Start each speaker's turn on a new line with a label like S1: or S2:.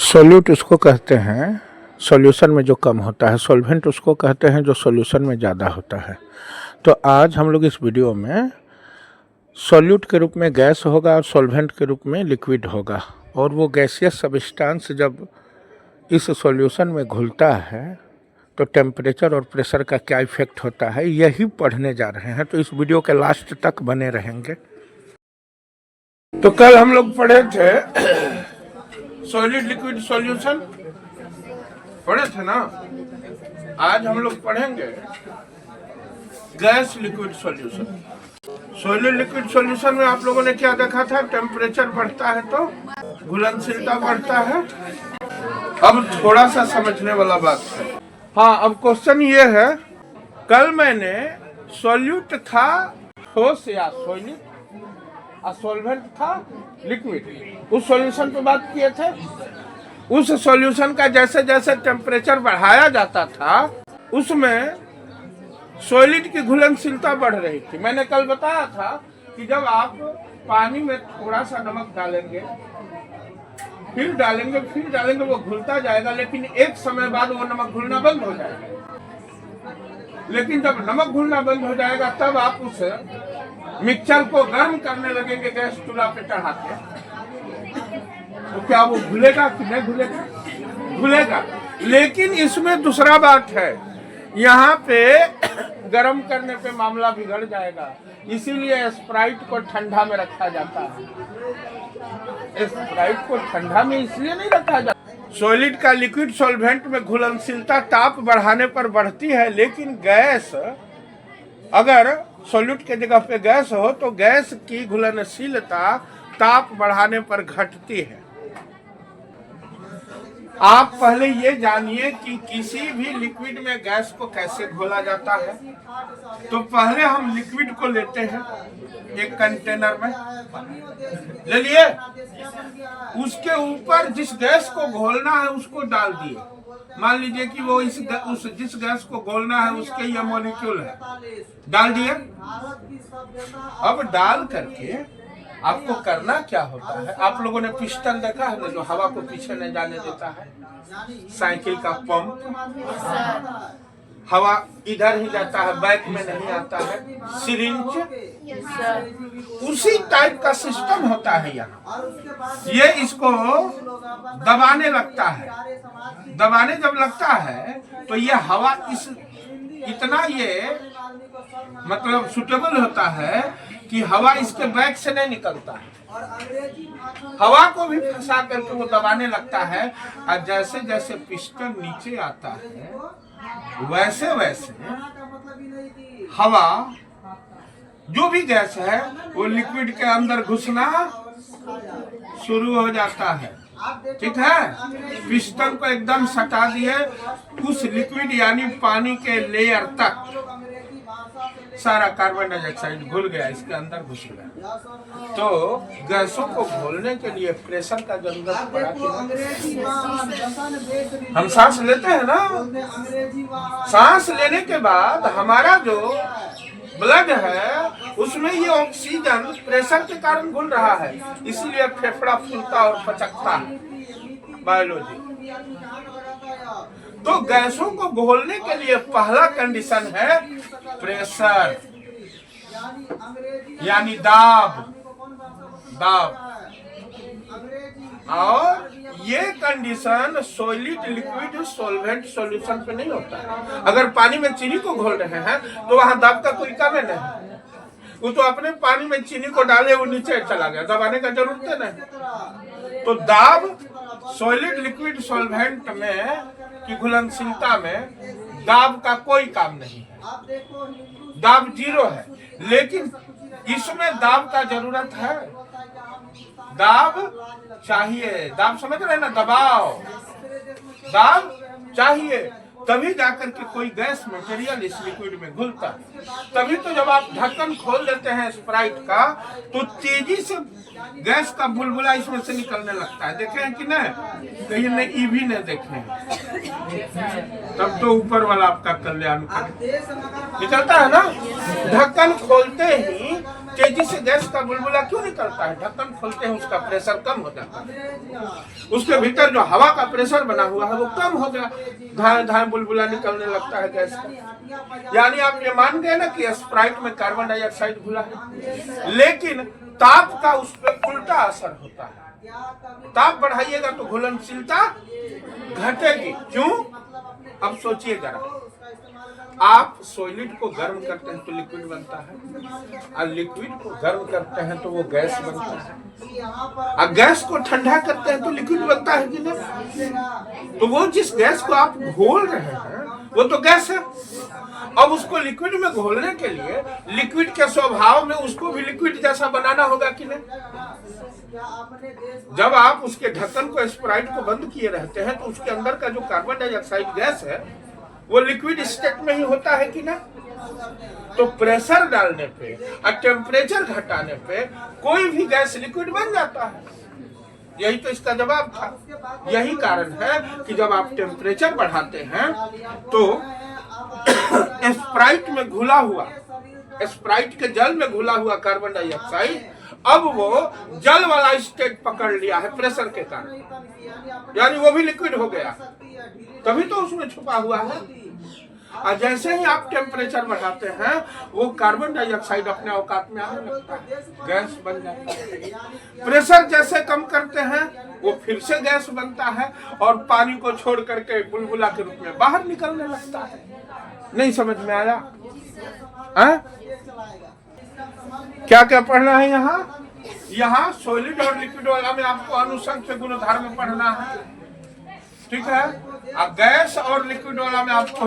S1: Solute उसको कहते हैं सॉल्यूशन में जो कम होता है, सॉल्वेंट उसको कहते हैं जो सॉल्यूशन में ज़्यादा होता है। तो आज हम लोग इस वीडियो में सॉल्यूट के रूप में गैस होगा और सॉल्वेंट के रूप में लिक्विड होगा, और वो गैसियस सब्सटेंस जब इस सॉल्यूशन में घुलता है तो टेम्परेचर और प्रेशर का क्या इफेक्ट होता है, यही पढ़ने जा रहे हैं। तो इस वीडियो के लास्ट तक बने रहेंगे। तो कल हम लोग पढ़े थे सॉलिड लिक्विड सॉल्यूशन, पढ़े थे ना। आज हम लोग पढ़ेंगे gas liquid solution. Solid liquid solution में आप लोगों ने क्या देखा था? टेम्परेचर बढ़ता है तो घुलनशीलता बढ़ता है। अब थोड़ा सा समझने वाला बात है। हाँ, अब क्वेश्चन ये है, कल मैंने सॉल्यूट था ठोस या सॉलिड, सॉल्वेंट था लिक्विड, उस सॉल्यूशन पे बात किए थे। उस सॉल्यूशन का जैसे जैसे टेम्परेचर बढ़ाया जाता था उसमें सॉलिड की घुलनशीलता बढ़ रही थी। मैंने कल बताया था कि जब आप पानी में थोड़ा सा नमक डालेंगे, फिर डालेंगे, वो घुलता जाएगा, लेकिन एक समय बाद वो नमक घुलना बंद हो जाएगा। लेकिन जब नमक घुलना बंद हो जाएगा तब आप उस मिक्सचर को गर्म करने लगेंगे गैस चूल्हा पे चढ़ा के, तो क्या वो घुलेगा कि नहीं घुलेगा? घुलेगा। लेकिन इसमें दूसरा बात है, यहाँ पे गर्म करने पे मामला बिगड़ जाएगा, इसीलिए स्प्राइट को ठंडा में रखा जाता है। स्प्राइट को ठंडा में इसलिए नहीं रखा जाता। सॉलिड का लिक्विड सॉल्वेंट में घुलनशीलता ताप बढ़ाने पर बढ़ती है, लेकिन गैस, अगर सॉल्यूट के जगह पे गैस हो तो गैस की घुलनशीलता ताप बढ़ाने पर घटती है। आप पहले ये जानिए कि किसी भी लिक्विड में गैस को कैसे घोला जाता है। तो पहले हम लिक्विड को लेते हैं एक कंटेनर में, ले लिए, उसके ऊपर जिस गैस को घोलना है उसको डाल दिए। मान लीजिए कि वो जिस गैस को घोलना है उसके ये मॉलिक्यूल है, डाल दिए। अब डाल करके आपको करना क्या होता है? आप लोगों ने पिस्टन देखा है ना, जो हवा को पीछे नहीं जाने देता है, साइकिल का पंप, हवा इधर ही जाता है, बैक में नहीं आता है। सिरिंज, उसी टाइप का सिस्टम होता है यहाँ। ये इसको दबाने लगता है, दबाने जब लगता है तो ये हवा इतना ये मतलब सुटेबल होता है कि हवा इसके बैक से नहीं निकलता है, हवा को भी फंसा करके वो दबाने लगता है। और जैसे जैसे पिस्टन नीचे आता है वैसे वैसे हवा, जो भी गैस है, वो लिक्विड के अंदर घुसना शुरू हो जाता है। ठीक है, पिस्टन को एकदम सटा दिए, उस लिक्विड यानी पानी के लेयर तक सारा कार्बन डाइऑक्साइड घुल गया, इसके अंदर घुस गया। तो गैसों को घोलने के लिए प्रेशर का जरूरत पड़ा। हम सांस लेते हैं ना, सांस लेने के बाद हमारा जो ब्लड है उसमें ये ऑक्सीजन प्रेशर के कारण घुल रहा है, इसलिए फेफड़ा फूलता और पचकता है। बायोलॉजी। तो गैसों को घोलने के लिए पहला कंडीशन है प्रेशर, यानी दाब। और ये condition solid liquid solvent solution पे नहीं होता है। अगर पानी में चीनी को घोल रहे हैं तो वहां दाब का कोई काम नहीं, वो तो अपने पानी में चीनी को डाले वो नीचे चला गया, दबाने का जरूरत नहीं। तो दाब सॉलिड लिक्विड सॉल्वेंट में की घुलनशीलता में दाब का कोई काम नहीं है, दाब जीरो है। लेकिन इसमें दाब का जरूरत है, दाब चाहिए। दाब समझ रहे हैं ना, दबाव, दाब चाहिए, तभी जाकर के कोई गैस मटेरियल इस लिक्विड में घुलता है। तभी तो जब आप ढक्कन खोल देते हैं स्प्राइट का तो तेजी से गैस का बुलबुला इसमें से निकलने लगता है। देखे हैं कि नहीं? कहीं नहीं, भी नहीं देखे। तब तो ऊपर वाला आपका कल्याण करे। निकलता है ना, ढक्कन खोलते ही तेजी से गैस का बुलबुला क्यों निकलता है? ढक्कन खोलते हैं, उसका प्रेशर कम हो जाता है, उसके भीतर जो हवा का प्रेशर बना हुआ है वो कम हो गया, धाए धाए बुलबुला निकलने लगता है गैस का। यानी आप ये मान गए ना कि स्प्राइट में कार्बन डाइऑक्साइड घुला है, लेकिन ताप का उस पर उल्टा असर होता है। ताप बढ़ाइएगा तो घुलनशीलता घटेगी। क्यों? अब सोचिए जरा, आप सॉलिड को गर्म करते हैं तो लिक्विड बनता है, और लिक्विड को गर्म करते हैं तो वो गैस बनता है, और गैस को ठंडा करते हैं तो लिक्विड बनता है कि नहीं? तो वो जिस गैस को आप घोल रहे हैं वो तो गैस है। अब उसको लिक्विड में घोलने के लिए लिक्विड के स्वभाव में उसको भी लिक्विड जैसा बनाना होगा कि नहीं? जब आप उसके ढक्कन को, स्प्राइट को बंद किए रहते हैं तो उसके अंदर का जो कार्बन डाइऑक्साइड गैस है वो लिक्विड स्टेट में ही होता है कि ना? तो प्रेशर डालने पे और टेम्परेचर घटाने पे कोई भी गैस लिक्विड बन जाता है। यही तो इसका जवाब था। यही कारण है कि जब आप टेम्परेचर बढ़ाते हैं तो स्प्राइट में घुला हुआ, स्प्राइट के जल में घुला हुआ कार्बन डाइऑक्साइड अब वो जल वाला स्टेट पकड़ लिया है प्रेशर के कारण, यानी वो भी लिक्विड हो गया, तभी तो उसमें छुपा हुआ है। और जैसे ही आप टेम्परेचर बढ़ाते हैं वो कार्बन डाइऑक्साइड अपने औकात में आने लगता है, गैस बन जाता है। प्रेशर जैसे कम करते हैं वो फिर से गैस बनता है और पानी को छोड़ करके बुलबुला के रूप में बाहर निकलने लगता है। नहीं समझ में आया? क्या क्या पढ़ना है यहाँ सॉलिड और लिक्विड वाला में आपको अनुसंख्य गुणधर्म पढ़ना है, ठीक है? गैस और लिक्विड वाला में आपको